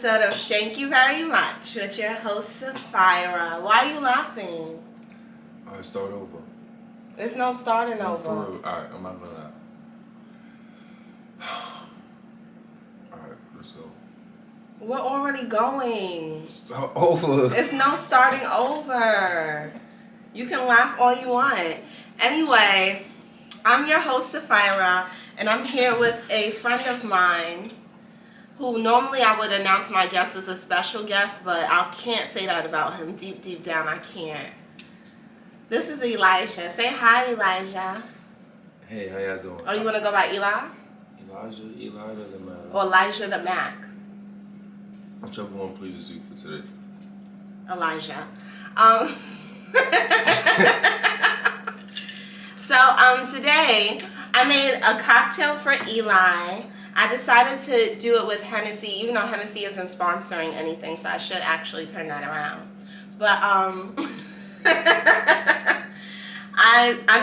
episode of Shank You Very Much with your host, Sapphira. Why are you laughing? Alright, start over. There's no starting over. For real. Alright, I'm not gonna laugh. Alright, let's go. We're already going. Start over. It's no starting over. You can laugh all you want. Anyway, I'm your host, Sapphira, and I'm here with a friend of mine who normally I would announce my guest as a special guest, but I can't say that about him. Deep down, I can't. This is Elijah. Say hi, Elijah. Hey, how y'all doing? Oh, you want to go by Eli? Eli doesn't matter. Or Elijah the Mac? Whichever one pleases you for today. Elijah. Today I made a cocktail for Eli. I decided to do it with Hennessy, even though Hennessy isn't sponsoring anything, so I should actually turn that around. But I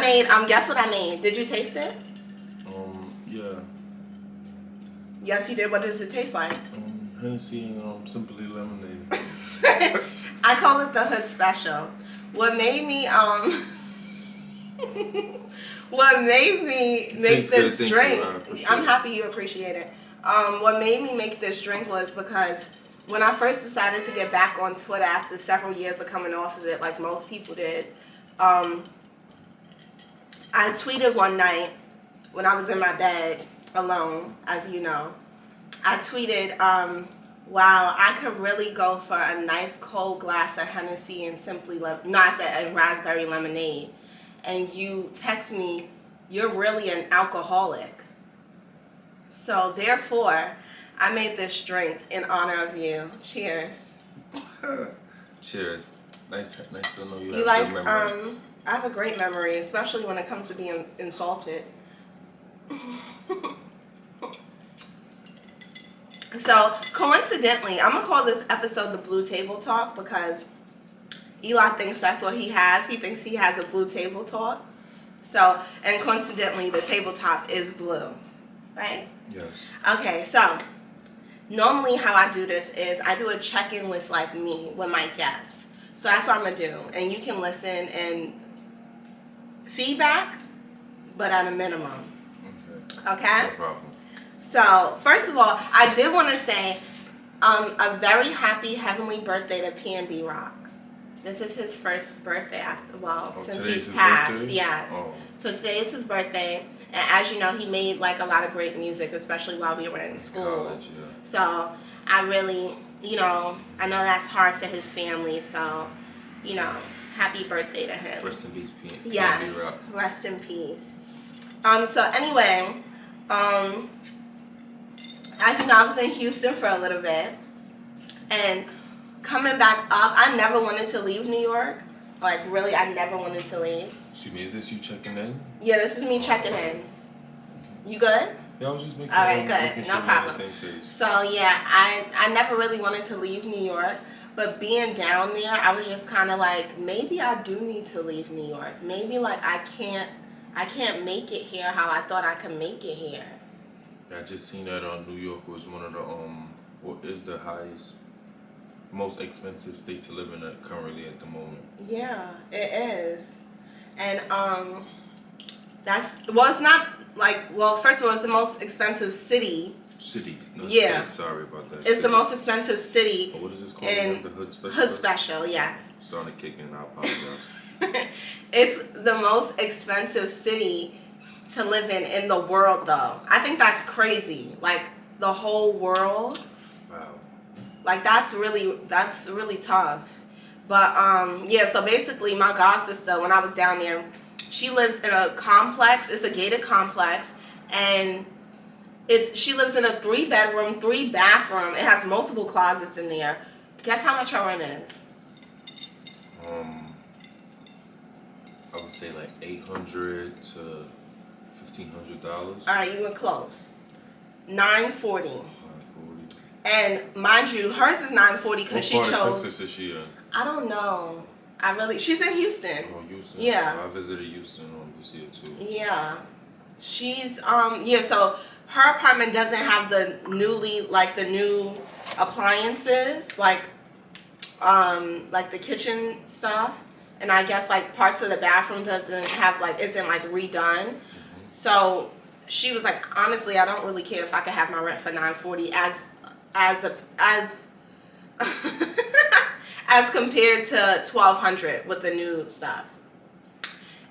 made guess what I made? Did you taste it? Yeah. Yes, you did. What does it taste like? Hennessy and Simply Lemonade. I call it the Hood Special. What made me make this drink? I'm happy you appreciate it. What made me make this drink was because when I first decided to get back on Twitter after several years of coming off of it, like most people did, I tweeted one night when I was in my bed alone, as you know. I tweeted, wow, I could really go for a nice cold glass of Hennessy and and raspberry lemonade. And you text me, you're really an alcoholic. So therefore, I made this drink in honor of you. Cheers. Cheers. Nice to know you You have a good memory. I have a great memory, especially when it comes to being insulted. So, coincidentally, I'm going to call this episode the Blue Table Talk because Eli thinks that's what he has. He thinks he has a blue table talk. So, and coincidentally, the tabletop is blue. Right? Yes. Okay, so, normally how I do this is I do a check-in with with my guests. So that's what I'm going to do. And you can listen and feedback, but at a minimum. Okay? No problem. So, first of all, I did want to say a very happy heavenly birthday to P&B Rock. This is his first birthday since he's passed. Birthday? Yes. Oh. So today is his birthday, and as you know, he made a lot of great music, especially while we were in school. College, yeah. So I really, I know that's hard for his family. So, happy birthday to him. Rest in peace, P&B Yes. Rock. Rest in peace. So anyway, as you know, I was in Houston for a little bit, and coming back up, I never wanted to leave New York. Really, I never wanted to leave. Excuse me, is this you checking in? Yeah, this is me checking in. You good? Yeah, I was just making All right, good. No problem. Same page. So, yeah, I never really wanted to leave New York, but being down there, I was just kind of maybe I do need to leave New York. Maybe, I can't make it here how I thought I could make it here. Yeah, I just seen that New York was one of the, what is the most expensive state to live in currently at the moment. Yeah, it is. And it's not first of all, it's the most expensive city. No, yeah. State, sorry about that. It's city. the most expensive city. What is this called? In the Hood Special? Hood Special, yes. Starting to kick in, I apologize. It's the most expensive city to live in the world, though. I think that's crazy. The whole world. Wow. That's really tough. But yeah, so basically my god sister, when I was down there, she lives in a complex. It's a gated complex, and she lives in a 3-bedroom, 3-bathroom. It has multiple closets in there. Guess how much her rent is? I would say $800 to $1,500. All right, you were close. $940. $940. And mind you, hers is $940 because she chose. What part of Texas is she in? I don't know. She's in Houston. Oh, Houston. Yeah. I visited Houston this year too. Yeah. She's so her apartment doesn't have the new appliances, like the kitchen stuff, and I guess like parts of the bathroom doesn't have like isn't like redone. So she was like, honestly, I don't really care if I could have my rent for $940 as as compared to $1,200 with the new stuff.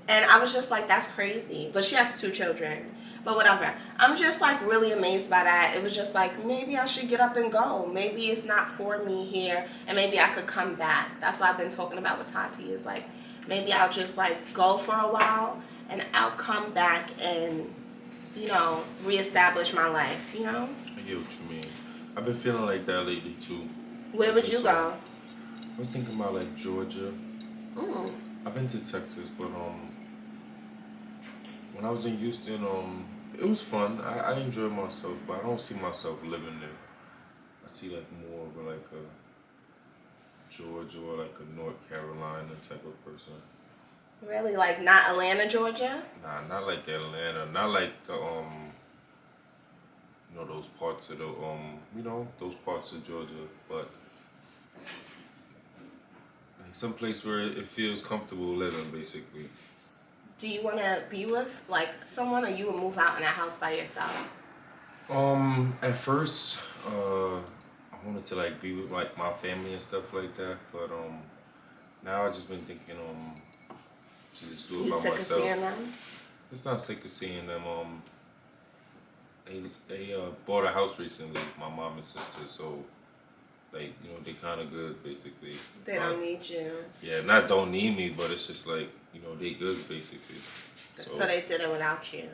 And I was just like, that's crazy. But she has 2 children. But whatever. I'm just like really amazed by that. It was just like, maybe I should get up and go. Maybe it's not for me here. And maybe I could come back. That's what I've been talking about with Tati. Is like, maybe I'll just like go for a while. And I'll come back and, reestablish my life, I get what you mean. I've been feeling like that lately too. Where would you go? I was thinking about like Georgia. I've been to Texas, but when I was in Houston, it was fun. I enjoyed myself, but I don't see myself living there. I see like more of like a Georgia or like a North Carolina type of person. Really? Like not Atlanta, Georgia? Nah, not like Atlanta. Not like the those parts of the those parts of Georgia, but like some place where it feels comfortable living, basically. Do you want to be with like someone, or you would move out in a house by yourself? At first, I wanted to like be with like my family and stuff like that, but now I just been thinking to just do it by myself. You sick of seeing them? It's not sick of seeing them. They bought a house recently, my mom and sister, so like they kind of good basically. They don't need you. Yeah, not don't need me, but it's just like they good basically. So they did it without you.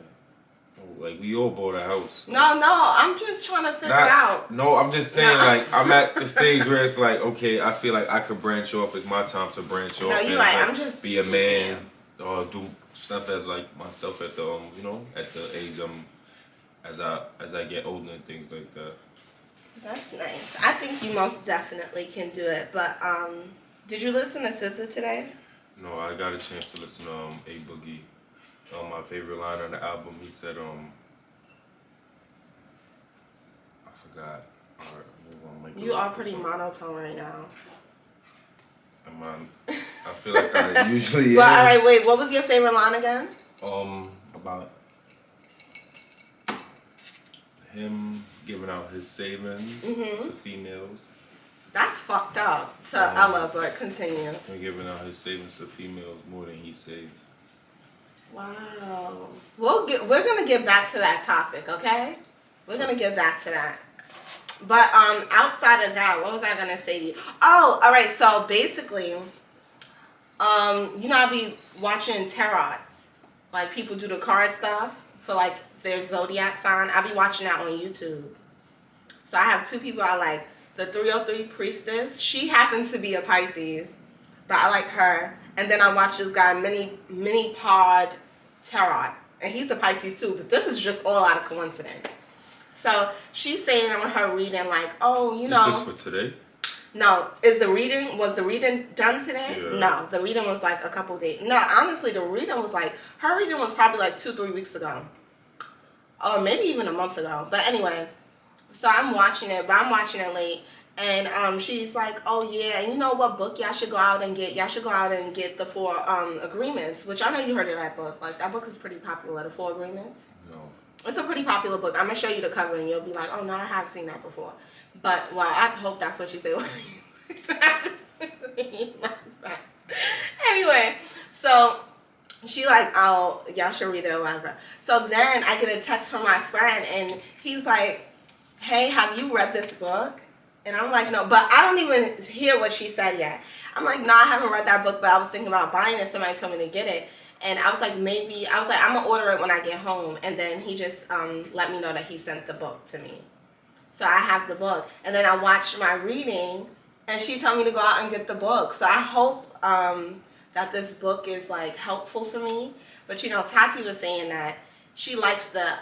Like we all bought a house. No, I'm just trying to figure out. No, I'm just saying like I'm at the stage where it's like, okay, I feel like I could branch off. It's my time to branch off. No, you're right. I'm just be a man or do stuff as like myself at the at the age as I get older and things like that. That's nice. I think you most definitely can do it. But did you listen to SZA today? No, I got a chance to listen to A Boogie. My favorite line on the album, he said, I forgot. Alright, you are pretty monotone right now. I feel like I usually am. But alright, wait, what was your favorite line again? About him giving out his savings to females. That's fucked up to Ella, but continue. Him giving out his savings to females more than he saved. Wow. We're gonna get back to that topic, okay? We're gonna get back to that. But outside of that, what was I gonna say to you? Oh, all right. So basically, I be watching tarots, like people do the card stuff for like their zodiac sign. I be watching that on YouTube. So I have 2 people I like. The 303 Priestess. She happens to be a Pisces, but I like her. And then I watch this guy, Mini Pod Tarot, and he's a Pisces too. But this is just all out of coincidence. So she's saying on her reading, like, oh, This is for today? No, was the reading done today? Yeah. No, the reading was like a couple days. No, honestly, the reading was like, her reading was probably like 2-3 weeks ago. Or maybe even a month ago. But anyway, so I'm watching it, but I'm watching it late. And she's like, oh yeah, and you know what book y'all should go out and get? Y'all should go out and get the 4 Agreements, which I know you heard of that book. Like, that book is pretty popular, the 4 Agreements. No. It's a pretty popular book. I'm going to show you the cover and you'll be like, oh no, I have seen that before. But, well, I hope that's what you say. Anyway, so she like, oh, y'all should read it or whatever. So then I get a text from my friend and he's like, hey, have you read this book? And I'm like, no, but I don't even hear what she said yet. I'm like, no, I haven't read that book, but I was thinking about buying it. Somebody told me to get it. And I was like, I'm going to order it when I get home. And then he just let me know that he sent the book to me. So I have the book. And then I watched my reading, and she told me to go out and get the book. So I hope that this book is, like, helpful for me. But, Tati was saying that she likes the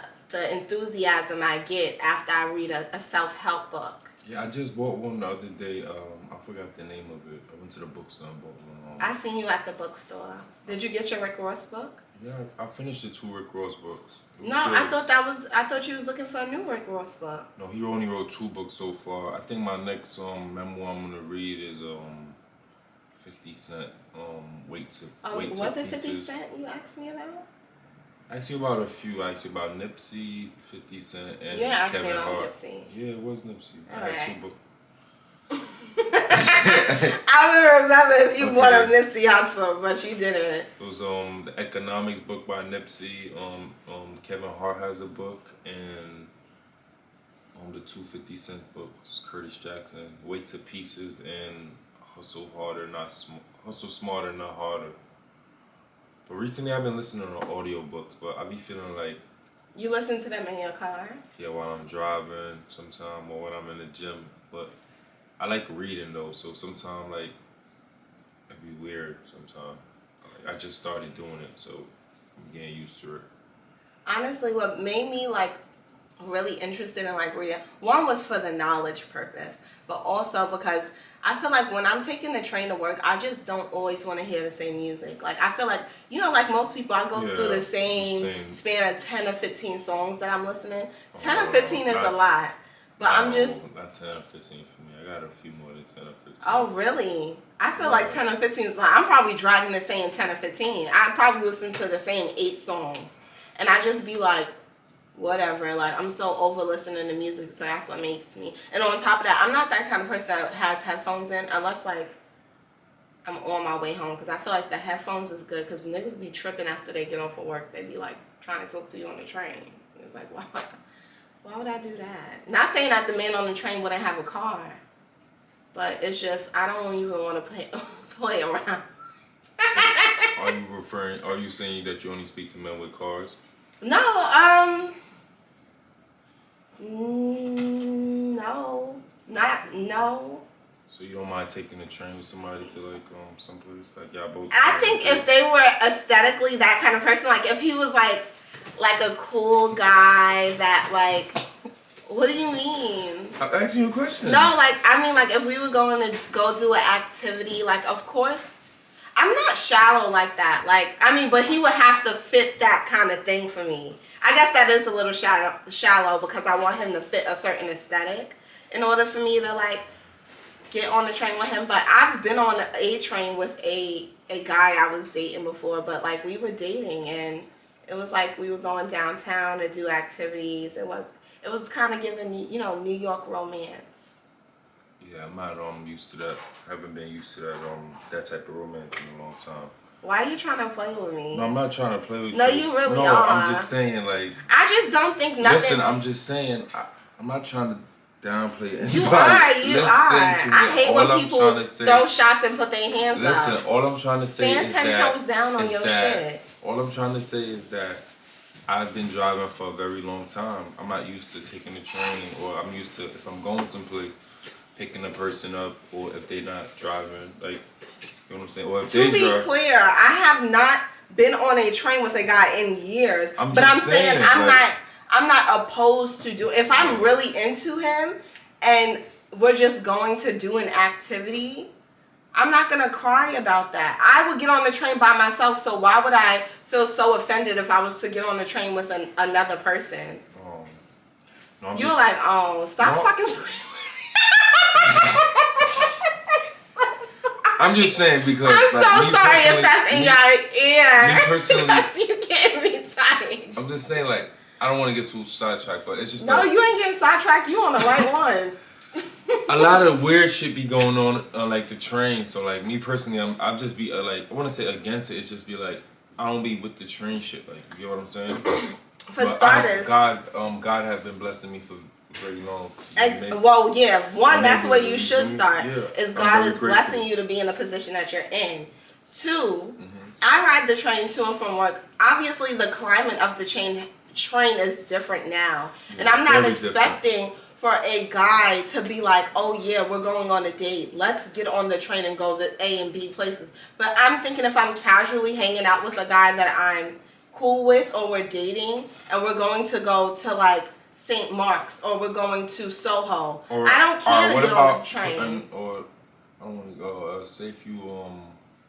enthusiasm I get after I read a self-help book. Yeah, I just bought one the other day. I forgot the name of it. I went to the bookstore and bought one. I seen you at the bookstore. Did you get your Rick Ross book? Yeah, I finished the 2 Rick Ross books. It No, I thought you was looking for a new Rick Ross book. No, he only wrote 2 books so far. I think my next memoir I'm gonna read is 50 Cent. Wait to Wait to Was it Pieces. 50 Cent you asked me about? Actually, about a few. Actually, about Nipsey, 50 Cent, and You asked me Kevin about Hart. Nipsey. Yeah, it was Nipsey. I Alright. had 2 books. I would remember if you Okay. bought a Nipsey Hussle, but you didn't. It was the economics book by Nipsey. Kevin Hart has a book, and the 250 Cent books, Curtis Jackson, Wait to Pieces, and Hustle Smarter, Not Harder. But recently I've been listening to audiobooks, but I be feeling like, You listen to them in your car? yeah, while I'm driving sometime or when I'm in the gym. But I like reading though, so sometimes like it'd be weird sometimes. Like, I just started doing it, so I'm getting used to it. Honestly, what made me like really interested in like reading, one was for the knowledge purpose, but also because I feel like when I'm taking the train to work, I just don't always want to hear the same music. Like I feel like, you know, like most people, I go through the same span of 10 or 15 songs that I'm listening. 10 or 15 is a lot, but I'm just not 10 or 15 for me. I got a few more than 10 or 15. Oh really? I feel like 10 or 15 is like, I'm probably dragging the same 10 or 15. I probably listen to the same 8 songs, and I just be like, whatever, like I'm so over listening to music, so that's what makes me. And on top of that, I'm not that kind of person that has headphones in unless like I'm on my way home, because I feel like the headphones is good, because niggas be tripping after they get off of work. They be like trying to talk to you on the train. It's like, why would I do that? Not saying that the man on the train wouldn't have a car, but it's just I don't even want to play around. Are you saying that you only speak to men with cars? No, no. So you don't mind taking a train with somebody to like someplace like y'all both? I think if they were aesthetically that kind of person, like if he was like a cool guy that like, what do you mean? I'm asking you a question. No, like I mean like if we were going to go do an activity, like of course. I'm not shallow like that. Like, I mean, but he would have to fit that kind of thing for me. I guess that is a little shallow because I want him to fit a certain aesthetic in order for me to, like, get on the train with him. But I've been on a train with a guy I was dating before, but, like, we were dating, and it was like we were going downtown to do activities. It was kind of giving, you know, New York romance. Yeah, I'm not used to that. Haven't been used to that type of romance in a long time. Why are you trying to play with me? No, I'm not trying to play with you. No, you really are. No, I'm just saying like. I just don't think nothing. Listen, I'm just saying. I'm not trying to downplay anybody. You are. Listen to me. I hate all when I'm people throw shots and put their hands up. Listen, all I'm trying to say Stand is 10 toes down on your shit. All I'm trying to say is that I've been driving for a very long time. I'm not used to taking the train, or I'm used to, if I'm going someplace, picking a person up, or if they're not driving, like, you know what I'm saying? Or if to be clear, I have not been on a train with a guy in years, I'm saying I'm not opposed to do. If I'm really into him and we're just going to do an activity, I'm not gonna cry about that. I would get on the train by myself, so why would I feel so offended if I was to get on the train with another person? Oh. No, You're like, oh, stop fucking playing. I'm just saying because I'm like, so sorry if that's in your ear. Me personally, because you get me tight. I'm just saying like I don't want to get too sidetracked, but it's just no, you ain't getting sidetracked. You on the right one. A lot of weird shit be going on like the train. So like me personally, I'm just be like I want to say against it. It's just be like I don't be with the train shit. Like you get what I'm saying? For starters, God has been blessing me for very long. Well, yeah. One, that's where you should start. Yeah, is God is blessing you to be in the position that you're in. Two, I ride the train to and from work. Obviously, the climate of the train is different now, and I'm not expecting for a guy to be like, oh yeah, we're going on a date. Let's get on the train and go to A and B places. But I'm thinking if I'm casually hanging out with a guy that I'm cool with, or we're dating, and we're going to go to like St. Mark's, or we're going to Soho. I don't care to get on the train. Or I don't want to go. Say if you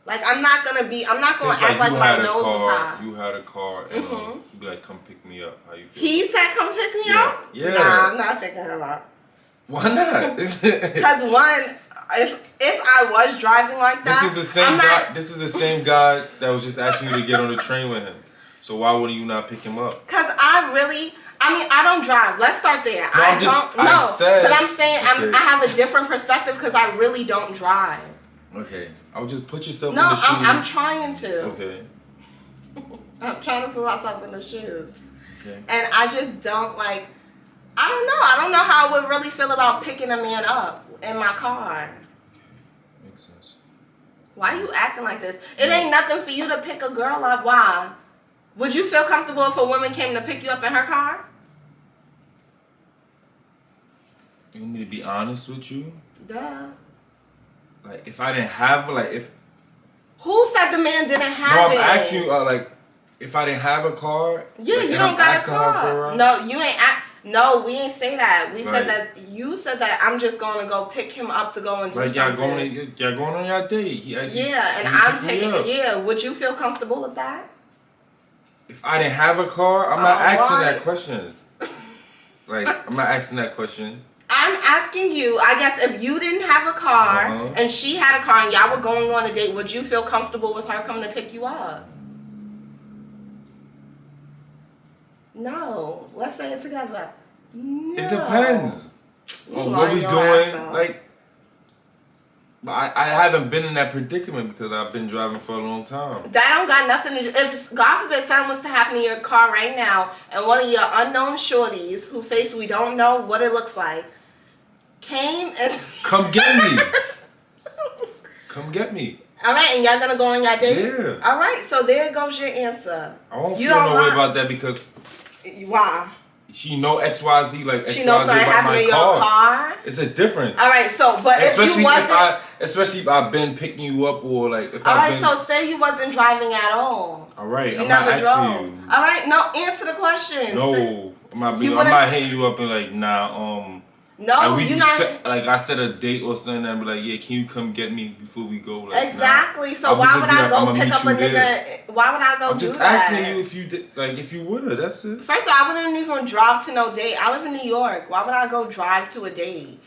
Like, I'm not gonna Since, act like you my had a nose is car, high. you had a car, and Mhm. he'd be like, "Come pick me up." How you feel? He said, "Come pick me Yeah. up." Yeah. Nah, I'm not picking him up. Why not? Because one, if I was driving like that, This is the same guy. This is the same guy that was just asking you to get on the train with him. So why wouldn't you not pick him up? Because I don't drive. Let's start there. No, I said, but I'm saying okay. I have a different perspective because I really don't drive. Okay, I would just put yourself No, in the shoes. I'm trying to. Okay. I'm trying to put myself in the shoes. Okay. And I just don't like. I don't know. I don't know how I would really feel about picking a man up in my car. Okay, makes sense. Why are you acting like this? It ain't nothing for you to pick a girl up. Why? Would you feel comfortable if a woman came to pick you up in her car? You want me to be honest with you? Duh. Like, if I didn't have, if... Who said the man didn't have No, I'm it? asking you, if I didn't have a car... Yeah, like, you and don't I'm got a asking her for a car. ride? No, you ain't... No, we ain't say that. We Right. said that... You said that I'm just going to go pick him up to go and do Like, something. y'all going on your date. He asked you, Yeah, and "Can you I'm pick me picking... up?" Yeah, would you feel comfortable with that? If I didn't have a car, I'm not asking why? that question. I'm not asking that question. I'm asking you, I guess if you didn't have a car and she had a car and y'all were going on a date, would you feel comfortable with her coming to pick you up? No. Let's say it together. No. It depends You on what lying we your doing. ass off. I haven't been in that predicament because I've been driving for a long time. That don't got nothing to do. If God forbid something was to happen in your car right now and one of your unknown shorties whose face we don't know what it looks like came and Come get me. Come get me. all right, and y'all gonna go on your date? Yeah. All right, so there goes your answer. I don't You feel don't no way mind. about that because Why? she know XYZ like She XYZ knows something about happened my in your car. car. It's a difference. All right, so but Especially if you wasn't, especially if I've been picking you up or if all I've right, been. so say you wasn't driving at all. All right, You I'm not never asking drove. you. All right, no, answer the question. No, I'm not hitting you up and No, we you're not. I set a date or something and be like, yeah, can you come get me before we go? Exactly. Nah. So why would I go I'ma pick meet up a you nigga? there. Why would I go I'm do just that? asking you if you did, if you would. That's it. First of all, I wouldn't even drive to no date. I live in New York. Why would I go drive to a date?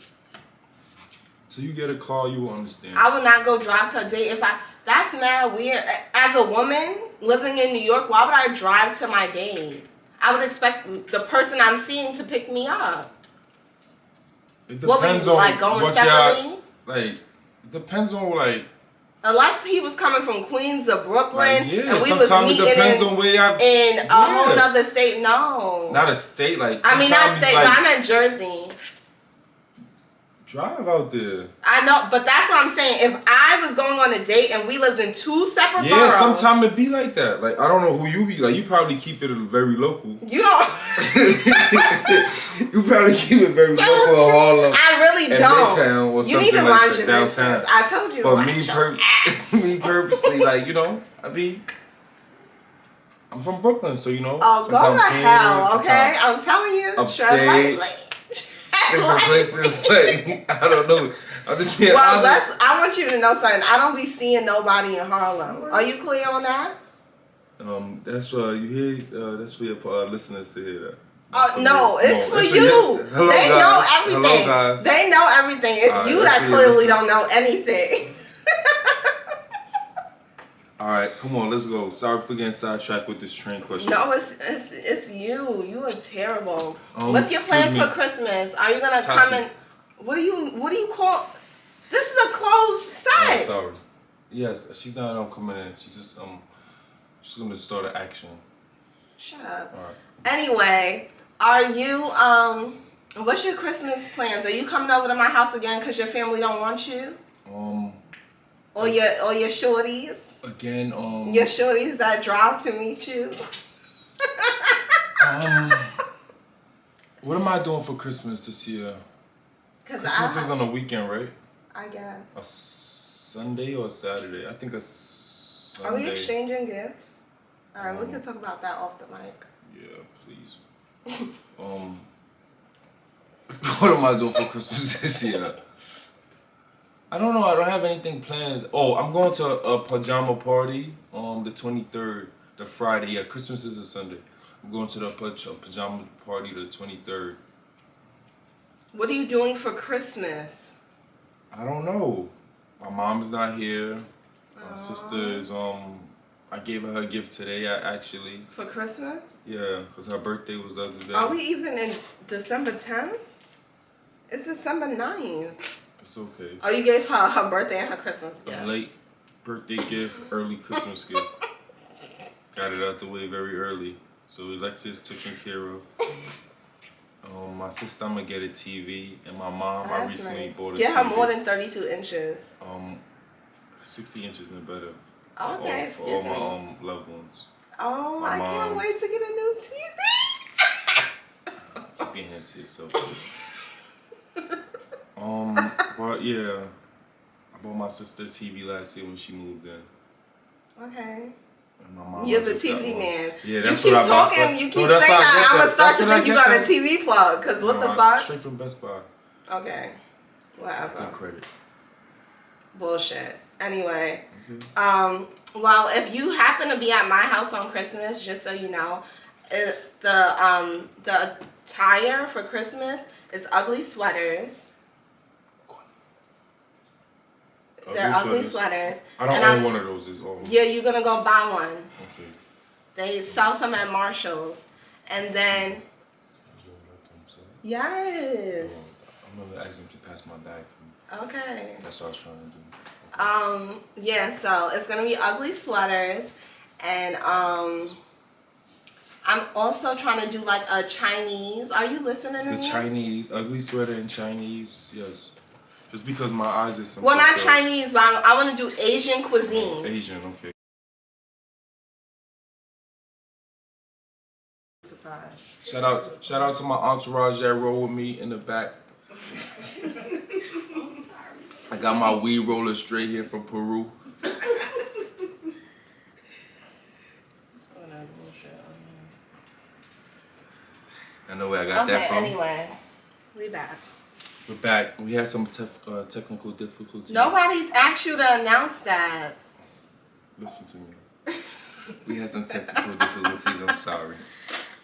So you get a call, you will understand. I would not go drive to a date if I. That's mad weird. As a woman living in New York, why would I drive to my date? I would expect the person I'm seeing to pick me up. It depends on going what separately. It depends on Unless he was coming from Queens or Brooklyn, and we was sometimes meeting it depends on where y'all in a whole other state. No, not a state I mean not state, but I'm in Jersey. Drive out there. I know, but that's what I'm saying. If I was going on a date and we lived in two separate boroughs, sometimes it be like that. I don't know who you be. You probably keep it very local. You don't. You probably keep it very local in Harlem. I really don't. Midtown or you need to something mind your downtown. business. I told you. But me purposely, I'm from Brooklyn, so Oh, go to hell, okay? I'm telling you. Upstate. Different places, I don't know. I'm just being honest. I want you to know something. I don't be seeing nobody in Harlem. Are you clear on that? That's you hear. That's for your listeners to hear that. Oh no, it's for you. Hello, they guys. know everything. Hello, guys. They know everything. It's you that clearly don't know anything. All right, come on, let's go. Sorry for getting sidetracked with this train question. No, it's you. You are terrible. What's your plans for Christmas? Are you gonna come and what do you call? This is a closed set. Oh, sorry. Yes, she's not coming in. She's gonna start an action. Shut up. All right. Anyway, are you what's your Christmas plans? Are you coming over to my house again because your family don't want you? Or your shorties? Again, your shorties that drive to meet you? What am I doing for Christmas this year? Christmas is on a weekend, right? I guess. A Sunday or a Saturday? I think a Sunday. Are we exchanging gifts? Alright, we can talk about that off the mic. Yeah, please. What am I doing for Christmas this year? I don't know. I don't have anything planned. Oh, I'm going to a pajama party on the 23rd, the Friday. Yeah, Christmas is a Sunday. I'm going to the pajama party the 23rd. What are you doing for Christmas? I don't know. My mom's not here. My Aww. sister is I gave her a gift today. Actually. For Christmas? Yeah, because her birthday was the other day. Are we even in December 10th? It's December 9th. It's okay. Oh, you gave her birthday and her Christmas gift. A late birthday gift, early Christmas gift. Got it out the way very early. So Alexis taken care of. My sister, I'm gonna get a TV, and my mom, I recently nice. bought a Get TV. her more than 32 inches. 60 inches and better. Okay, for all my loved ones. Oh, I can't wait to get a new TV. Keep your hands to yourself, please. But yeah, I bought my sister a TV last year when she moved in. Okay. And my mom You're the TV man. Yeah, you that's keep what I bought. talking, you keep saying that. I'm gonna start to think you got a TV plug. Cause what the fuck? Straight from Best Buy. Okay. Whatever. Good credit. Bullshit. Anyway, well, if you happen to be at my house on Christmas, just so you know, it's the attire for Christmas is ugly sweaters. They're ugly sweaters. I don't own one of those. Yeah, you're gonna go buy one. Okay. They sell some at Marshall's, and then yes. I'm gonna ask them to pass my bag for me. Okay. That's what I was trying to do. Yeah, so it's gonna be ugly sweaters, and I'm also trying to do like a Chinese. Are you listening to me? The Chinese, ugly sweater and Chinese, yes. Just because my eyes is well, not Chinese, but I want to do Asian cuisine. Asian, okay. Surprise. Shout out to my entourage that roll with me in the back. I got my weed roller straight here from Peru. I know where I got that from. Anyway, we back. We're back. We had some technical difficulties. Nobody asked you to announce that. Listen to me. We had some technical difficulties. I'm sorry.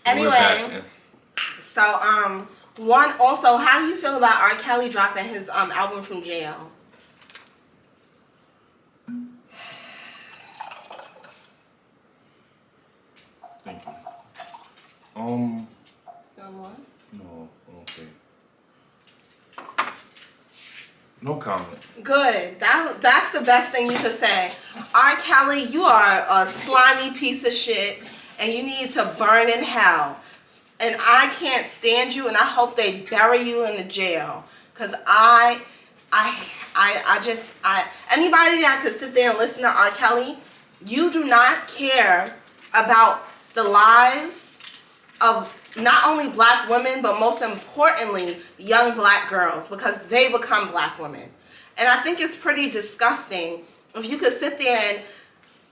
Anyway, so one also, how do you feel about R. Kelly dropping his album from jail? Thank you. No, okay. No comment. Good. That's the best thing you could say. R. Kelly, you are a slimy piece of shit, and you need to burn in hell. And I can't stand you, and I hope they bury you in the jail. Cause anybody that could sit there and listen to R. Kelly, you do not care about the lives of not only black women, but most importantly, young black girls, because they become black women. And I think it's pretty disgusting if you could sit there and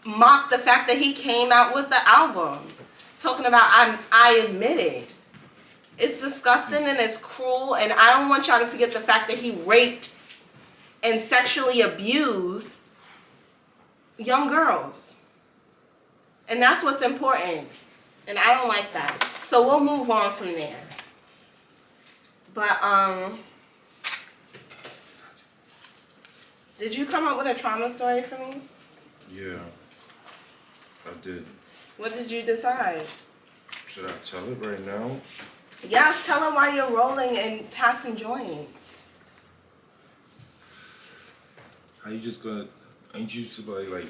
mock the fact that he came out with the album, talking about I admit it. It's disgusting and it's cruel, and I don't want y'all to forget the fact that he raped and sexually abused young girls. And that's what's important. And I don't like that. So we'll move on from there. But did you come up with a trauma story for me? Yeah, I did. What did you decide? Should I tell it right now? Yes, tell her why you're rolling and passing joints. How you just gonna? Ain't you supposed to like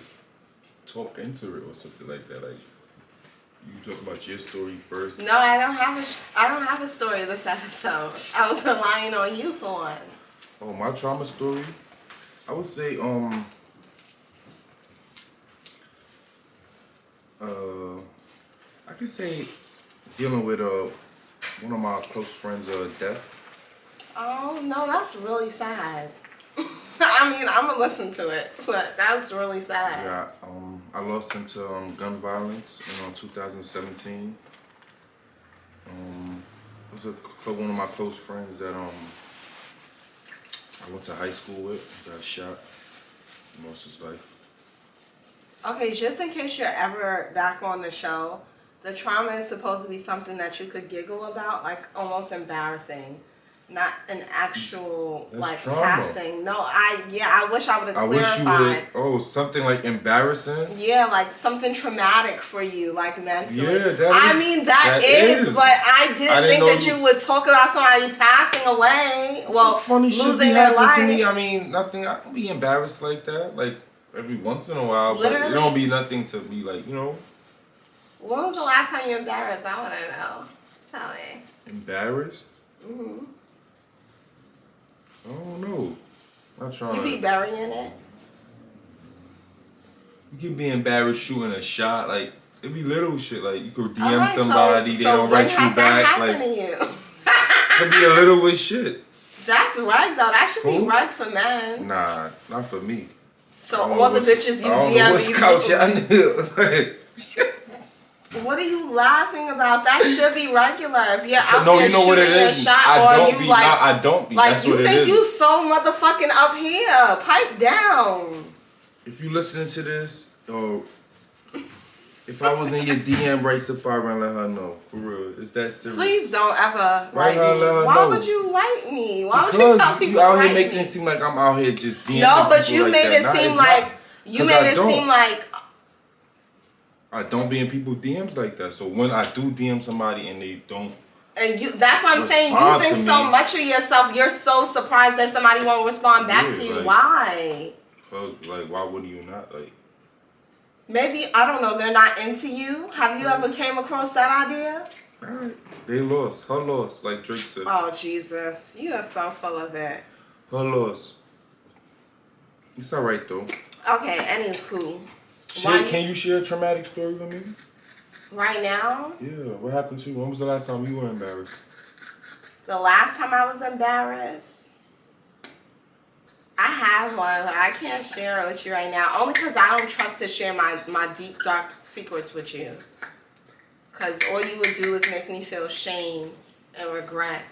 talk into it or something like that? Like you talk about your story first. No, I don't have a story this episode. I was relying on you for one. Oh, my trauma story. I would say I could say dealing with one of my close friends' death. Oh no, that's really sad. I mean, I'm gonna listen to it, but that's really sad. Yeah, I lost him to gun violence in 2017. It was one of my close friends that I went to high school with, got shot most of his life. Okay, just in case you're ever back on the show, the trauma is supposed to be something that you could giggle about, like almost embarrassing. Not an actual That's like trauma. passing. No, I wish I would have I wish you clarified. would. Something like embarrassing. Yeah, like something traumatic for you, like mentally. Yeah, that is. But I didn't think that you would talk about somebody passing away. Well, funny shit losing be their happening life. to me. I mean, nothing. I don't be embarrassed like that. Like every once in a while, Literally? but it don't be nothing to be like, When was the last time you embarrassed? I want to know. Tell me. Embarrassed? Mhm. I don't know. I'm trying. You be burying it. You can be embarrassed shooting a shot. Like it be little shit. Like you could DM Alright, somebody, they don't write you back. Like to you? could be a little bit shit. That's right though. That should be Who? right for men. Nah, not for me. So all the bitches you I don't know what's couch DM. I knew. What are you laughing about? That should be regular. If you're out No, there you know what it shooting a is. shot, I or don't you be. like, I don't be. like That's you what it think is. you so motherfucking up here. Pipe down. If you listening to this, or if I was in your DM, write Safari and let her know. For real, is that serious? Please don't ever write her, me. let her Why know. would you write me? Why would you Because tell people you out to here write making me? it seem like I'm out here just DMing No, but people you like made that. it Nah, seem it's like not. you 'Cause made I it don't. seem like. I don't be in people DMs like that. So when I do DM somebody and they don't, And that's what I'm saying. You respond think to so me. much of yourself. You're so surprised that somebody won't respond back Yeah, to you. like- Why? like, why wouldn't you not? Like, Maybe, I don't know, they're not into you. Have you ever came across that idea? alright, they lost. Her loss, like Drake said. Oh, Jesus. You are so full of it. Her loss. It's alright though. Okay, anywho. Can you share a traumatic story with me? Right now, Yeah, what happened to you? When was the last time you were embarrassed? the last time I was embarrassed, I have one, but I can't share it with you right now. Only because I don't trust to share my deep, dark secrets with you. Because all you would do is make me feel shame and regret.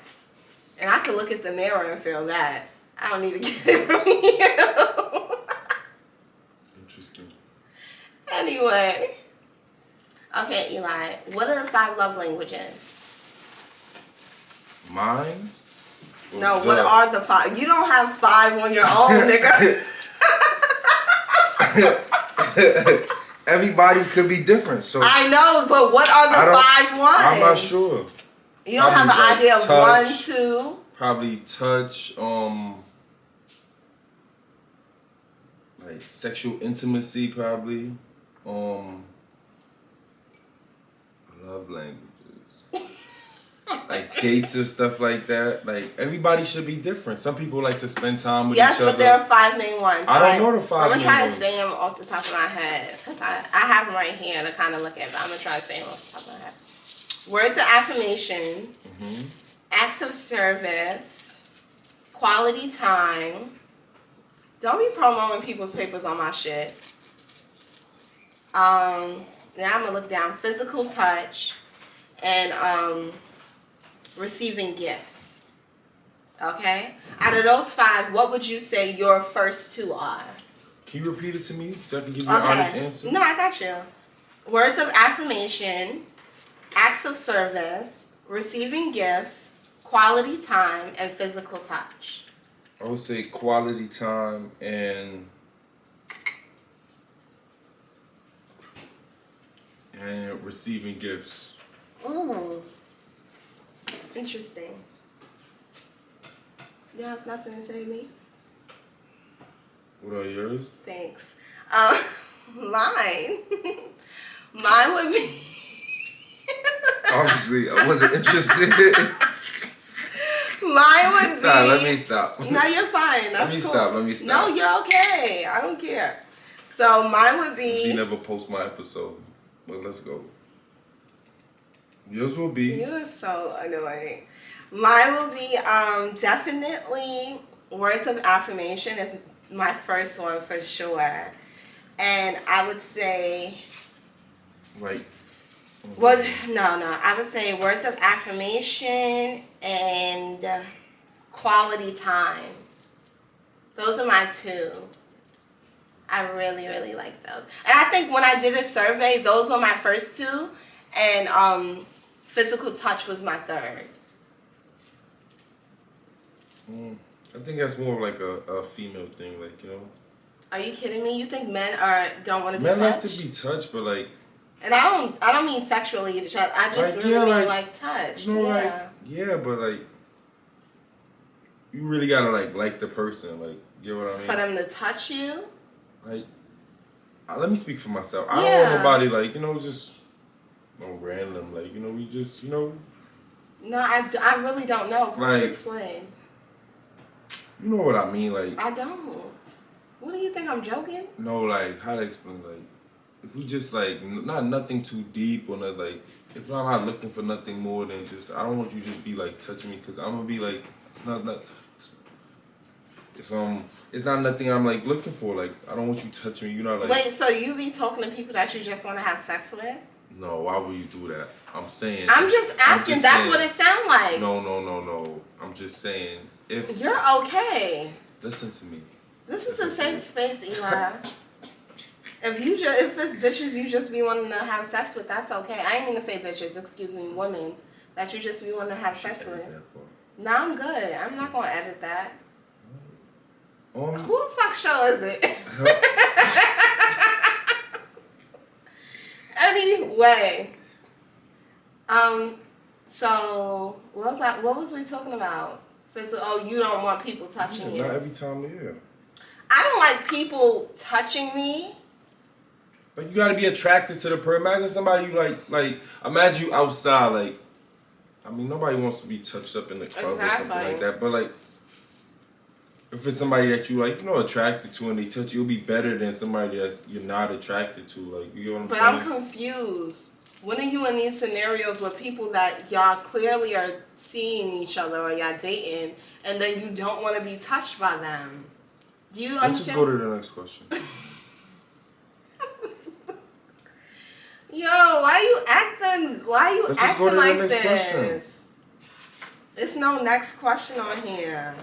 And I can look at the mirror and feel that. I don't need to get it from you. Interesting. Anyway. Okay, Eli. What are the 5 love languages? Mine? No, what are the 5? You don't have 5 on your own, nigga. Everybody's could be different, so I know, but what are the 5 ones? I'm not sure. You don't have an idea of touch, 1, 2. Probably touch, like sexual intimacy, probably, love languages, like dates or stuff like that. Like everybody should be different. Some people like to spend time with each other. Yes, but there are 5 main ones. I don't know the 5 I'm main gonna try to ones. say them off the top of my head because I have them right here to kind of look at, but I'm gonna try to say them off the top of my head. Words of affirmation, acts of service, quality time. Don't be promoting people's papers on my shit. Now I'm gonna look down. Physical touch and receiving gifts. Okay? Out of those 5, what would you say your first 2 are? Can you repeat it to me so I can give you an honest answer? No, I got you. Words of affirmation, acts of service, receiving gifts, quality time, and physical touch. I would say quality time and receiving gifts. Interesting. You have nothing to say to me? What are yours? Thanks. Mine. Mine would be. Obviously, I wasn't interested. Mine would be. Nah, let me stop. No, you're fine. That's cool. Let me stop. No, you're okay. I don't care. So mine would be. She never post my episode. But let's go. Yours will be. You are so annoying. Mine will be definitely words of affirmation is my first one for sure. And I would say Right. well no. I would say words of affirmation and quality time. Those are my two. I really, really like those. And I think when I did a survey, those were my first two. And physical touch was my third. I think that's more like a female thing, like, you know. Are you kidding me? You think men don't want to be Men touched? like to be touched, but like. And I don't mean sexually. I just like, really mean like touched. You know, yeah. But like, you really gotta like the person, like, you know what I mean? For them to touch you. Like, let me speak for myself. I don't want nobody like, you know, just random, like, you know, we just, you know. No, I really don't know. Please explain. You know what I mean, like. I don't. What do you think? I'm joking? No, like, how to explain, like, if we just, like, not nothing too deep or not, like, if I'm not looking for nothing more than just, I don't want you to just be, like, touching me, because I'm going to be, like, it's not nothing I'm, like, looking for, like, I don't want you touching me, you're not, like. Wait, so you be talking to people that you just want to have sex with? No, why would you do that? I'm saying. I'm just asking, that's what it sounds like. No. I'm just saying, if. You're okay. Listen to me. This is a safe space, Eli. If it's bitches you just be wanting to have sex with, that's okay. I ain't gonna say bitches, excuse me, women that you just be wanting to have sex with. No, I'm good. I'm not gonna edit that. Who the fuck show is it? Anyway, so what was we talking about? Oh, you don't want people touching you. Not every time, yeah. I don't like people touching me. Like, you gotta be attracted to the person. Imagine somebody you like imagine you outside, like, I mean, nobody wants to be touched up in the club or something like that, but like, if it's somebody that you like, you know, attracted to and they touch you, it'll be better than somebody that you're not attracted to, like, you know what I'm saying? But I'm confused. When are you in these scenarios with people that y'all clearly are seeing each other or y'all dating, and then you don't want to be touched by them? Do you understand? Let's just go to the next question. Yo, why you acting like this? Question. There's no next question on here.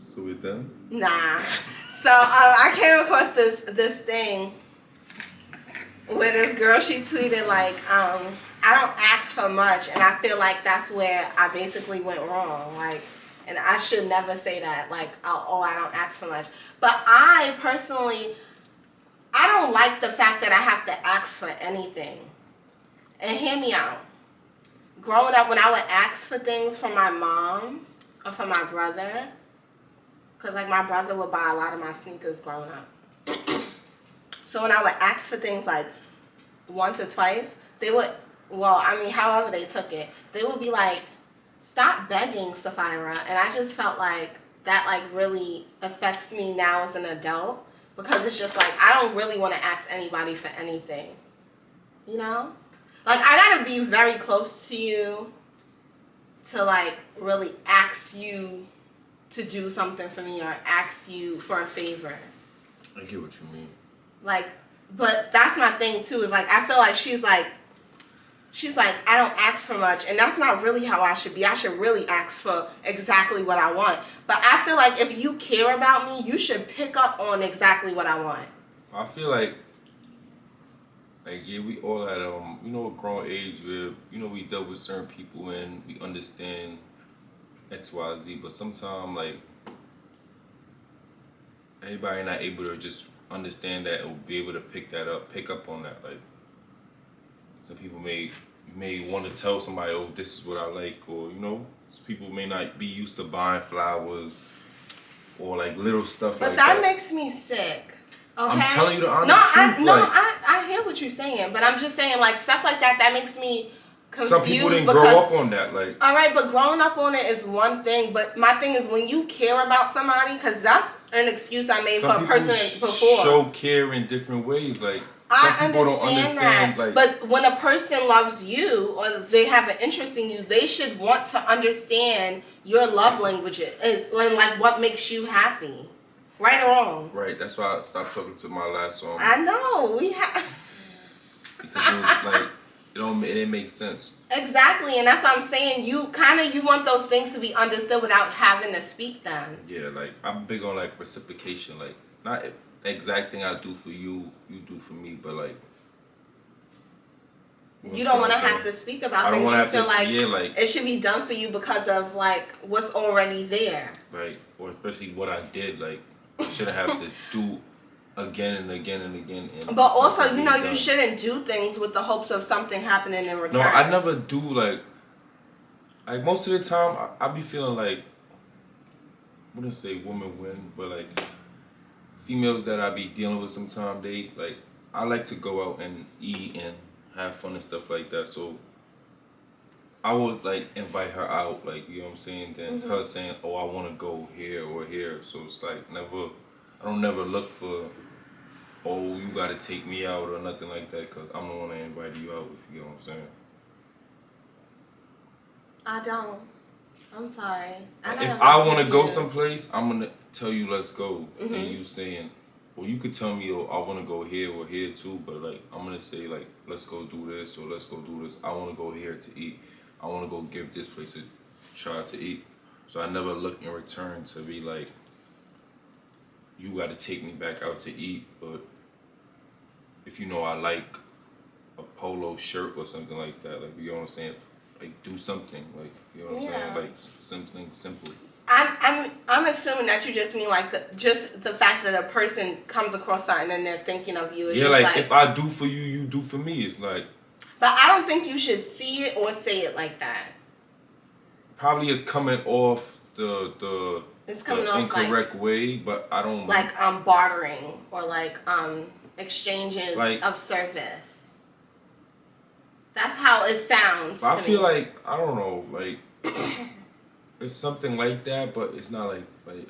So we're done? Nah. So I came across this thing where this girl, she tweeted like, I don't ask for much, and I feel like that's where I basically went wrong. Like, and I should never say that. Like, I don't ask for much. But I personally, I don't like the fact that I have to ask for anything. And hear me out. Growing up, when I would ask for things from my mom or from my brother, because like my brother would buy a lot of my sneakers growing up. So when I would ask for things like once or twice, they would, however they took it, they would be like, stop begging, Sapphira. And I just felt like that like really affects me now as an adult. Because it's just like, I don't really want to ask anybody for anything. You know? Like, I gotta be very close to you to, like, really ask you to do something for me or ask you for a favor. I get what you mean. Like, but that's my thing, too, is, like, I feel like she's like, I don't ask for much, and that's not really how I should be. I should really ask for exactly what I want. But I feel like if you care about me, you should pick up on exactly what I want. I feel like yeah, we all at a grown age where, you know, we dealt with certain people and we understand X, Y, Z, but sometimes like everybody not able to just understand that or be able to pick up on that. Like, some people may want to tell somebody, oh, this is what I like, or, you know, some people may not be used to buying flowers or like little stuff like that. But that makes me sick. Okay? I'm telling you the honest truth. I hear what you're saying, but I'm just saying, like, stuff like that makes me confused. Some people didn't grow up on that, like. All right, but growing up on it is one thing, but my thing is when you care about somebody, because that's an excuse I made for a person before. Show care in different ways, like. I understand that, like, but when a person loves you or they have an interest in you, they should want to understand your love language and like what makes you happy, right or wrong. Right. That's why I stopped talking to my last song. I know we have. Because it was like it didn't make sense. Exactly, and that's what I'm saying. You want those things to be understood without having to speak them. Yeah, like I'm big on like reciprocation, like not the exact thing I do for you, you do for me, but like you don't want to have to speak about things you feel like, it should be done for you because of like what's already there. Right, or especially what I did, like shouldn't have to do again and again and again. And but also, you shouldn't do things with the hopes of something happening in return. No, I never do like most of the time I be feeling like, I wouldn't say women win, but like females that I be dealing with sometimes, they like, I like to go out and eat and have fun and stuff like that. So I would like invite her out, like, you know what I'm saying? Then her saying, oh, I want to go here or here. So it's like I don't never look for, oh, you got to take me out or nothing like that, because I'm the one that invited you out, if you get what I'm saying. I don't. I'm sorry. If I want to go someplace, I'm going to tell you, let's go. And you saying, well, you could tell me, oh, I want to go here or here too, but like, I'm going to say, like, let's go do this or let's go do this. I want to go here to eat. I want to go give this place a try to eat. So I never look in return to be like, you got to take me back out to eat. But if you know I like a polo shirt or something like that, like, you know what I'm saying? Like, do something, like, you know what I'm saying? Like, something simple. I'm assuming that you just mean like just the fact that a person comes across something and they're thinking of you. It's yeah, just like if I do for you, you do for me. It's like. But I don't think you should see it or say it like that. Probably it's coming off the incorrect way, but I don't like bartering or like exchanges of service. That's how it sounds. I feel like, I don't know, like it's something like that, but it's not like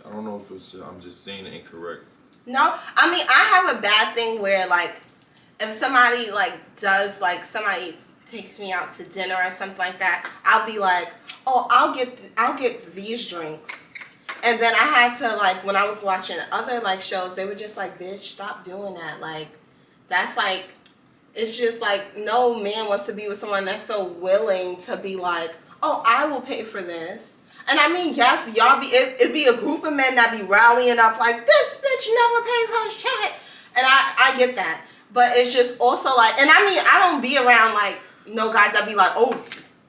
I don't know if it's I'm just saying it incorrect. No, I mean I have a bad thing where like if somebody like does like somebody takes me out to dinner or something like that, I'll be like, oh, I'll get these drinks. And then I had to like when I was watching other like shows, they were just like, bitch, stop doing that. Like that's like it's just like no man wants to be with someone that's so willing to be like, oh, I will pay for this. And I mean, yes, it'd be a group of men that be rallying up like, this bitch never paid for shit. And I get that. But it's just also like, and I mean, I don't be around like no guys that be like, oh,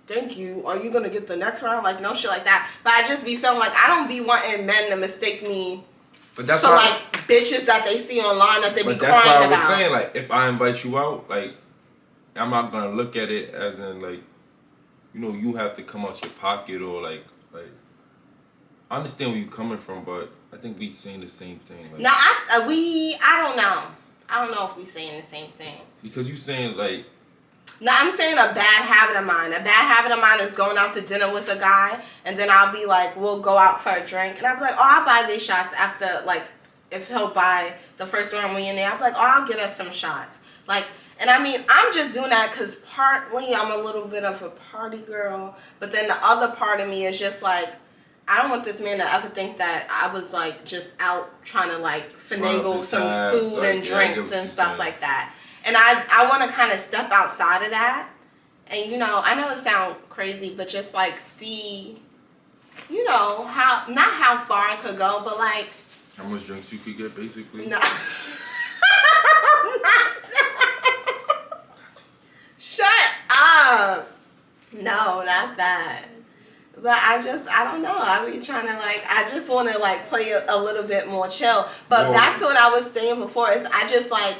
thank you. Are you going to get the next round? Like no shit like that. But I just be feeling like I don't be wanting men to mistake me. But that's so like bitches that they see online that they be crying about. But that's why I was saying, like, if I invite you out, like, I'm not going to look at it as in like, you know, you have to come out your pocket or like, I understand where you're coming from, but I think we saying the same thing. Like, no, I don't know. I don't know if we saying the same thing. Because you saying like. No, I'm saying a bad habit of mine. A bad habit of mine is going out to dinner with a guy, and then I'll be like, we'll go out for a drink, and I'll be like, oh, I'll buy these shots after, like, if he'll buy the first round we in there, I'll be like, oh, I'll get us some shots. Like, and I mean, I'm just doing that because partly I'm a little bit of a party girl, but then the other part of me is just like, I don't want this man to ever think that I was like just out trying to like finagle some food like, and drinks and stuff like that. And I want to kind of step outside of that. And you know, I know it sounds crazy, but just like see, you know, not how far I could go, but like. How much drinks you could get basically? No. Shut up. No, not that. But I don't know. I be trying to like, I just want to like play a little bit more chill. But back to what I was saying before is I just like,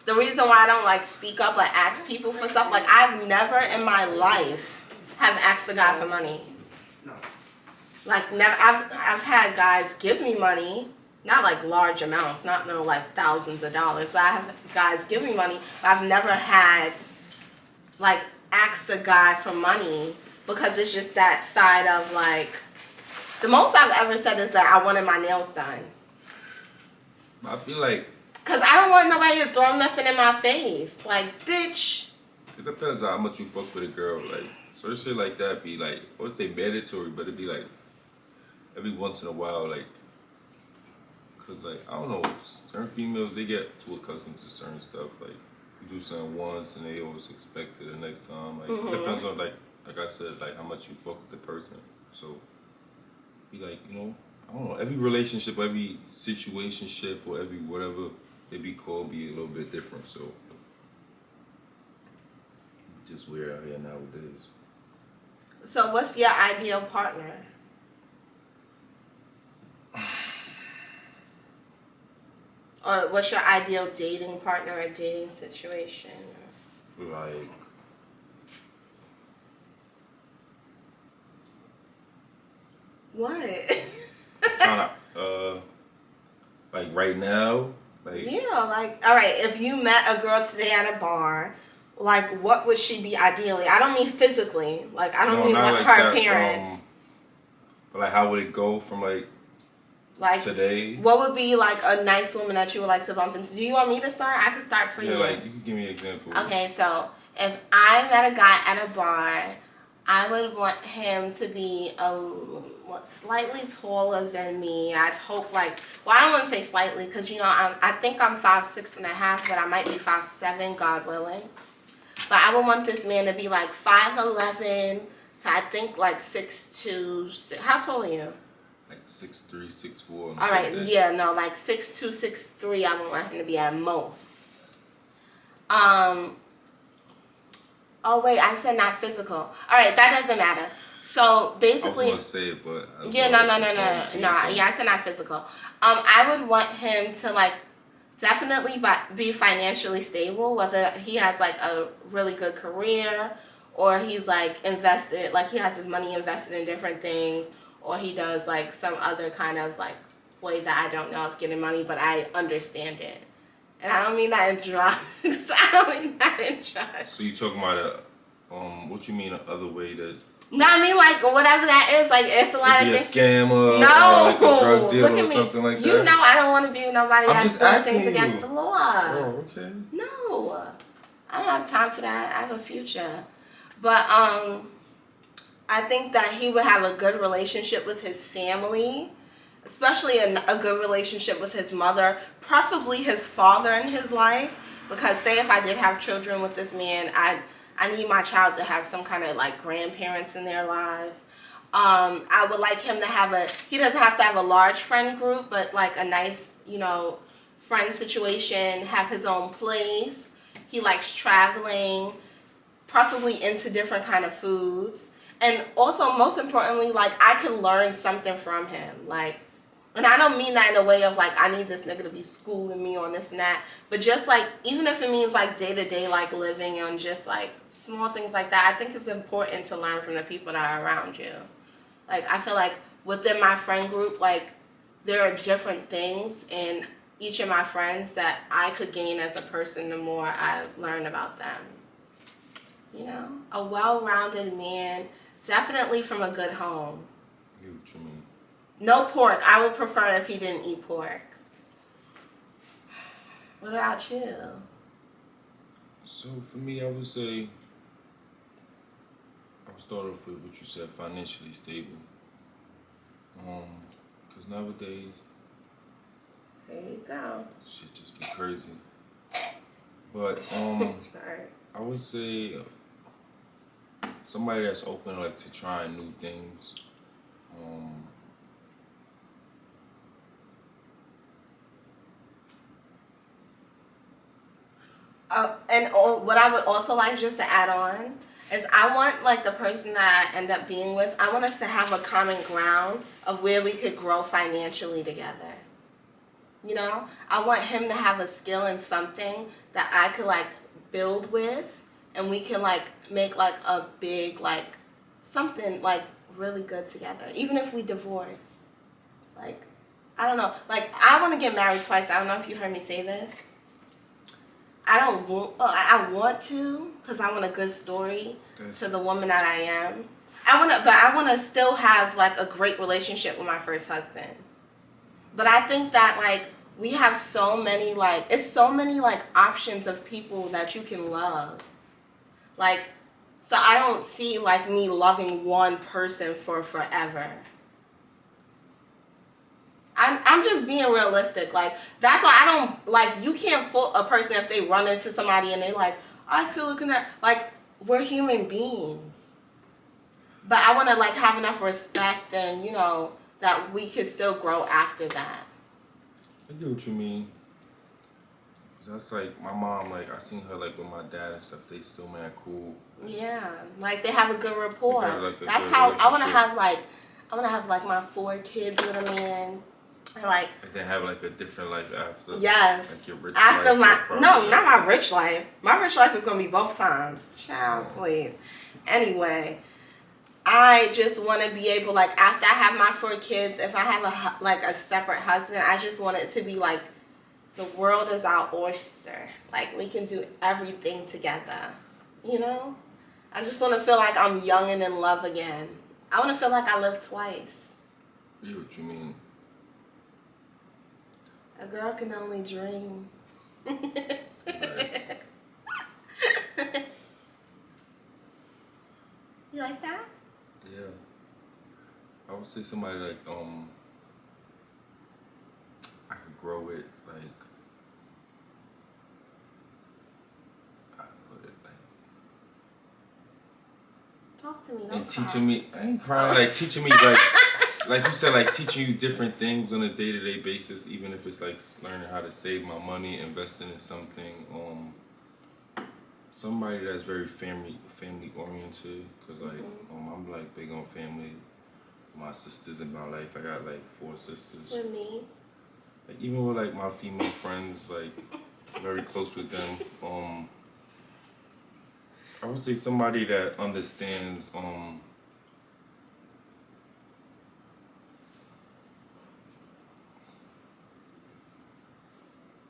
the reason why I don't like speak up or ask people for stuff, like I've never in my life have asked a guy for money. Like never, I've had guys give me money, not like large amounts, not no like thousands of dollars, but I have guys give me money. But I've never had like asked a guy for money. Because it's just that side of like, the most I've ever said is that I wanted my nails done. I feel like. Because I don't want nobody to throw nothing in my face. Like, bitch. It depends on how much you fuck with a girl. Like, so shit like that be like, I would say mandatory, but it'd be like, every once in a while, like, because like, I don't know, certain females, they get too accustomed to certain stuff. Like, you do something once and they always expect it the next time. Like Mm-hmm. it depends on like I said, like how much you fuck with the person. So be like, you know, I don't know, every relationship, every situationship or every whatever it be called be a little bit different. So just weird out here nowadays. So what's your ideal partner? Or what's your ideal dating partner or dating situation? Like What? trying to like right now, like Yeah, like, all right, if you met a girl today at a bar, like, what would she be ideally? I don't mean physically. Like, I don't no, mean not what like her that. appearance. But like how would it go from Like, today? what would be, like, a nice woman that you would like to bump into? Do you want me to start? I can start for you. Yeah, like you can give me an example. Okay, so if I met a guy at a bar, I would want him to be slightly taller than me. I'd hope I don't want to say slightly because I think I'm 5'6.5", but I might be 5'7", God willing. But I would want this man to be like 5'11" to I think like 6'2". How tall are you? Like 6'3", 6'4". All right, yeah, no, like 6'2", 6'3". I would want him to be at most. Oh wait, I said not physical. All right, that doesn't matter. So basically, I was gonna say it, but yeah, no. Yeah, I said not physical. I would want him to like definitely be financially stable, whether he has like a really good career or he's like invested, like he has his money invested in different things, or he does like some other kind of like way that I don't know of getting money, but I understand it. And I don't mean that in drugs. I don't mean that in drugs. So you talking about what you mean the other way that? No, I mean like whatever that is. Like it's a lot of things. Be a scammer, no, like a drug dealer look at or me. something like that. You know I don't want to be with nobody I'm that's just doing asking things against you. the law. Oh, okay. No, I don't have time for that. I have a future, but I think that he would have a good relationship with his family, especially a good relationship with his mother, preferably his father in his life. Because say if I did have children with this man, I need my child to have some kind of like grandparents in their lives. I would like him to have he doesn't have to have a large friend group, but like a nice, friend situation, have his own place. He likes traveling, preferably into different kind of foods. And also, most importantly, like I can learn something from him. Like, and I don't mean that in a way of like I need this nigga to be schooling me on this and that, but just like even if it means like day to day like living and just like small things like that, I think it's important to learn from the people that are around you. Like I feel like within my friend group, like there are different things in each of my friends that I could gain as a person the more I learn about them. A well-rounded man, definitely from a good home. I get what you mean. No pork. I would prefer if he didn't eat pork. What about you? So for me, I would say I would start off with what you said, financially stable. Cause nowadays, There you go. shit just be crazy. But Sorry. I would say somebody that's open like to trying new things. What I would also like just to add on is I want like the person that I end up being with, I want us to have a common ground of where we could grow financially together. I want him to have a skill in something that I could like build with, and we can like make like a big like something like really good together, even if we divorce. Like, I don't know. Like, I want to get married twice. I don't know if you heard me say this. I want to, because I want a good story to the woman that I am. I want to still have like a great relationship with my first husband. But I think that like we have so many like options of people that you can love. Like, so I don't see like me loving one person for forever. I'm just being realistic. Like, that's why I don't, like, you can't fault a person if they run into somebody and they like, I feel a connection. Like, we're human beings. But I want to, like, have enough respect and, you know, that we could still grow after that. I get what you mean. Cause that's like my mom. Like I seen her like with my dad and stuff. They still man cool. Yeah, like they have a good rapport. They got, like, a That's good how I want to relationship. have like, I want to have like my 4 kids with a man. And like they have like a different life after. Yes. Like your rich after life. not my rich life. My rich life is gonna be both times. Child, please. Anyway, I just want to be able, like, after I have my 4 kids, if I have a separate husband, I just want it to be like the world is our oyster. Like, we can do everything together. You know? I just want to feel like I'm young and in love again. I want to feel like I lived twice. I get what you mean. A girl can only dream. Right. You like that? Yeah. I would say somebody like I could grow it like I put it like Talk to me. Don't and cry. teaching me I ain't crying like teaching me like you said, like teaching you different things on a day-to-day basis, even if it's like learning how to save my money, investing in something. Somebody that's very family oriented, cause like I'm like big on family. My sisters in my life, I got like 4 sisters. With me. Like even with like my female friends, like very close with them. I would say somebody that understands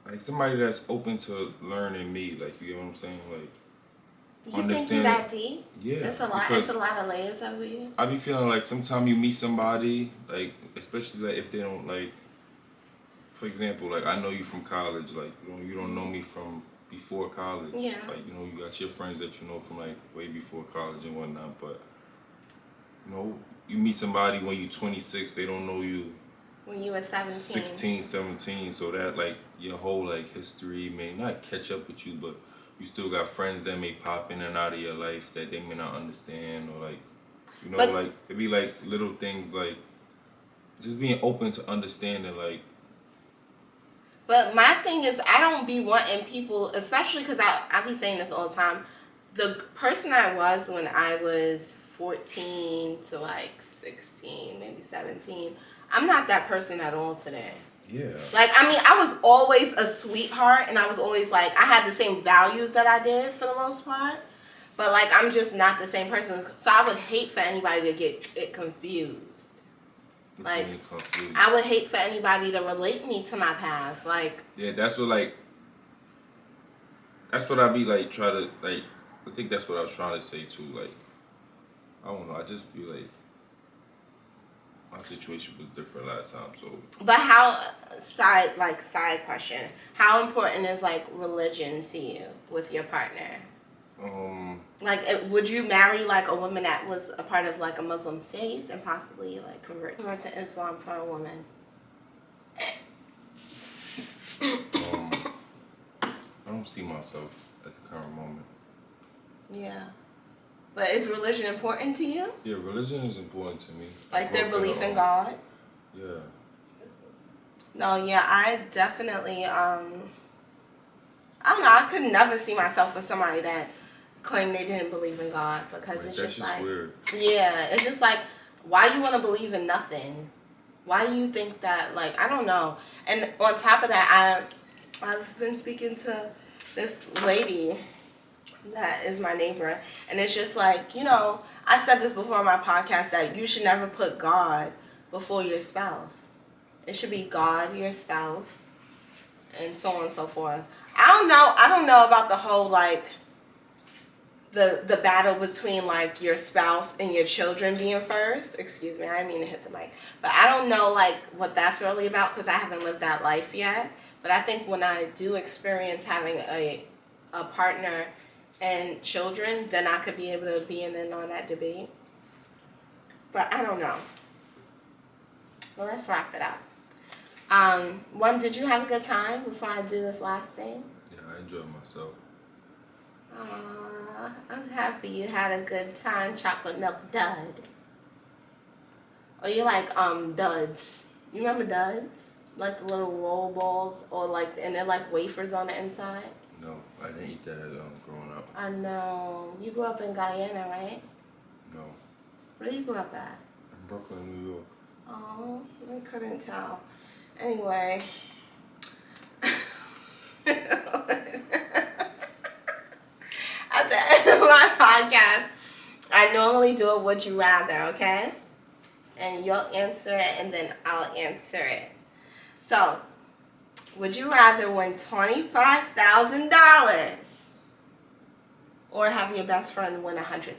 like somebody that's open to learning me, like you get what I'm saying, like You think you that deep? Yeah, It's a lot. It's a lot of layers over you. I be feeling like sometimes you meet somebody, like especially like if they don't like, for example, like I know you from college, like you don't know me from before college. Yeah. Like you got your friends that you know from like way before college and whatnot, but you meet somebody when you're 26, they don't know you when you were 17. 16, 17, so that like your whole like history may not catch up with you, but you still got friends that may pop in and out of your life that they may not understand, or like like it'd be like little things like just being open to understanding, like. But my thing is, I don't be wanting people, especially because I be saying this all the time, the person I was when I was 14 to like 16, maybe 17, I'm not that person at all today. Yeah. Like, I mean, I was always a sweetheart, and I was always like, I had the same values that I did for the most part, but like, I'm just not the same person. So I would hate for anybody to get it confused. Like, I would hate for anybody to relate me to my past. Like, yeah, that's what I be like try to like. I think that's what I was trying to say too. Like, I don't know. I just be like, my situation was different last time, so. But how side question? How important is like religion to you with your partner? Like, would you marry like a woman that was a part of like a Muslim faith and possibly like convert to Islam for a woman? I don't see myself at the current moment. Yeah. But is religion important to you? Yeah, religion is important to me. Like their belief in God? Yeah. No, yeah, I definitely, I don't know, I could never see myself with somebody that claimed they didn't believe in God, because Like, it's that's just like, weird. Yeah, it's just like, why you want to believe in nothing? Why do you think that, like, I don't know. And on top of that, I've been speaking to this lady that is my neighbor, and it's just like, I said this before on my podcast, that you should never put God before your spouse. It should be God, your spouse, and so on and so forth. I don't know about the whole like the battle between like your spouse and your children being first. Excuse me, I didn't mean to hit the mic. But I don't know like what that's really about, because I haven't lived that life yet. But I think when I do experience having a partner and children, then I could be able to be in on that debate. But I don't know. Well, let's wrap it up. Did you have a good time before I do this last thing? Yeah, I enjoyed myself. Aww, I'm happy you had a good time, chocolate milk dud. Or you like duds. You remember duds? Like the little roll balls or like and they're like wafers on the inside? No, I didn't eat that growing up. I know. You grew up in Guyana, right? No. Where you grew up at? In Brooklyn, New York. Oh, I couldn't tell. Anyway. At the end of my podcast, I normally do a would you rather, okay? And you'll answer it and then I'll answer it. So, would you rather win $25,000 or have your best friend win $100,000?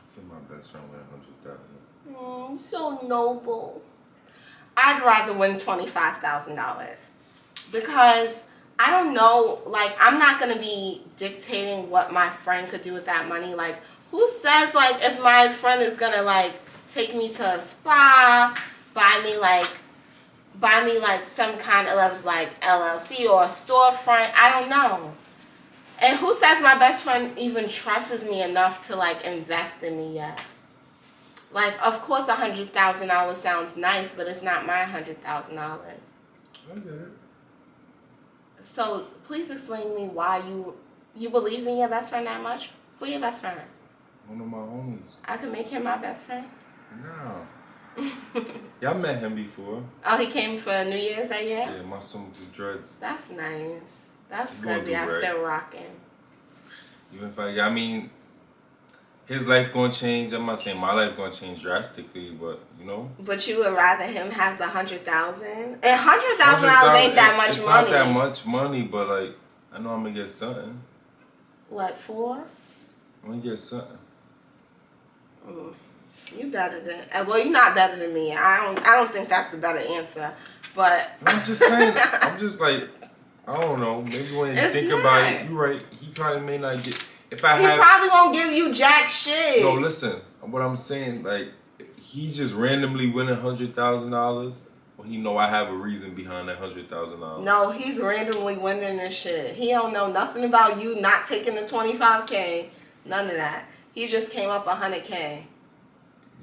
See my best friend win $100,000. Oh, so noble. I'd rather win $25,000 because I don't know, like, I'm not going to be dictating what my friend could do with that money. Like, who says, like, if my friend is going to, like, take me to a spa, buy me, like, some kind of, like, LLC or a storefront? I don't know. And who says my best friend even trusts me enough to, like, invest in me yet? Like, of course, $100,000 sounds nice, but it's not my $100,000. I get it. So, please explain to me why you believe in your best friend that much. Who your best friend? One of my homies. I can make him my best friend? No. Y'all met him before. Oh, he came for New Year's that year? Yeah, my son with the dreads. That's nice. That's You good. gonna do Yeah, right. still rocking. Even if I mean, his life gonna change. I'm not saying my life gonna change drastically, but you know. But you would rather him have the $100,000? And $100,000 ain't that much it's money. It's not that much money, but like, I know I'm gonna get something. What, 4? I'm gonna get something. You better than well, you're not better than me. I don't think that's the better answer. But I'm just saying. I'm just like, I don't know. Maybe when you think about it, you're right. He probably may not get. He probably won't give you jack shit. No, listen. What I'm saying, like, he just randomly winning $100,000. Well, he know I have a reason behind that $100,000. No, he's randomly winning this shit. He don't know nothing about you not taking the $25K. None of that. He just came up $100K.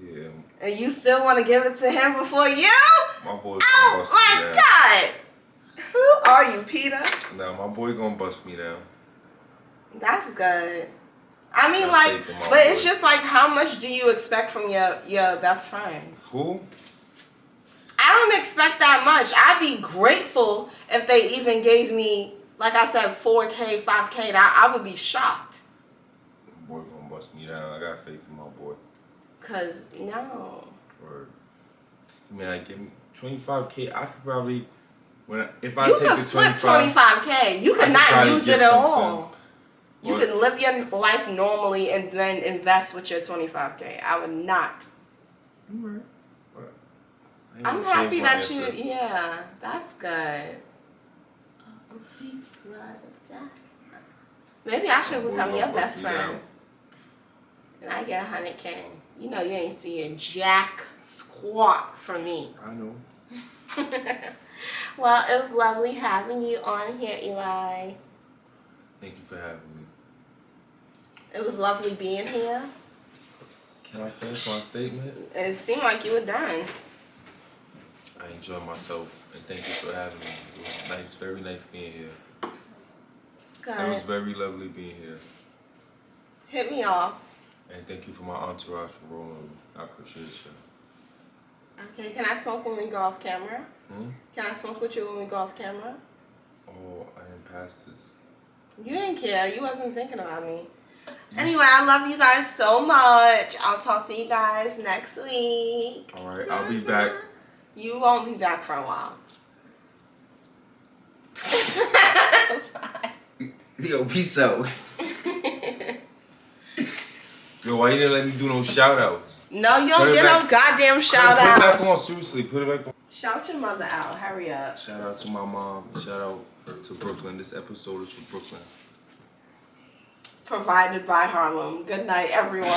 Yeah. And you still want to give it to him before you? My boy. Oh my God! Who are you, Peter? Nah, my boy gonna bust me down. That's good. I mean, like, but it's just like, how much do you expect from your best friend? Who? I don't expect that much. I'd be grateful if they even gave me, like I said, $4K, $5K. I would be shocked. My boy gonna bust me down. I got faith in my boy. Cause no. Or, I mean, I give him $25K. I could probably, if I You take could the flip $25K. You could not use it at all. You can live your life normally and then invest with your $25K. I would not. You're right. I'm happy that you, yeah, that's good. Maybe I should become your best friend. And I get $100K. You know you ain't seeing jack squat from me. I know. Well, it was lovely having you on here, Eli. Thank you for having me. It was lovely being here. Can I finish my statement? It seemed like you were done. I enjoyed myself, and thank you for having me. It was nice, very nice being here. Good. It was very lovely being here. Hit me off. And thank you for my entourage for rolling with me. I appreciate you. Okay, can I smoke when we go off camera? Hmm? Can I smoke with you when we go off camera? Oh, I didn't pass this. You didn't care. You wasn't thinking about me. Anyway, I love you guys so much. I'll talk to you guys next week. All right, I'll be back. You won't be back for a while. Bye. Yo, peace out. Yo, why you didn't let me do no shout outs? No, you don't get no goddamn shout out. Put it back on, seriously. Put it back on. Shout your mother out. Hurry up. Shout out to my mom. Shout out to Brooklyn. This episode is for Brooklyn. Provided by Harlem. Good night, everyone.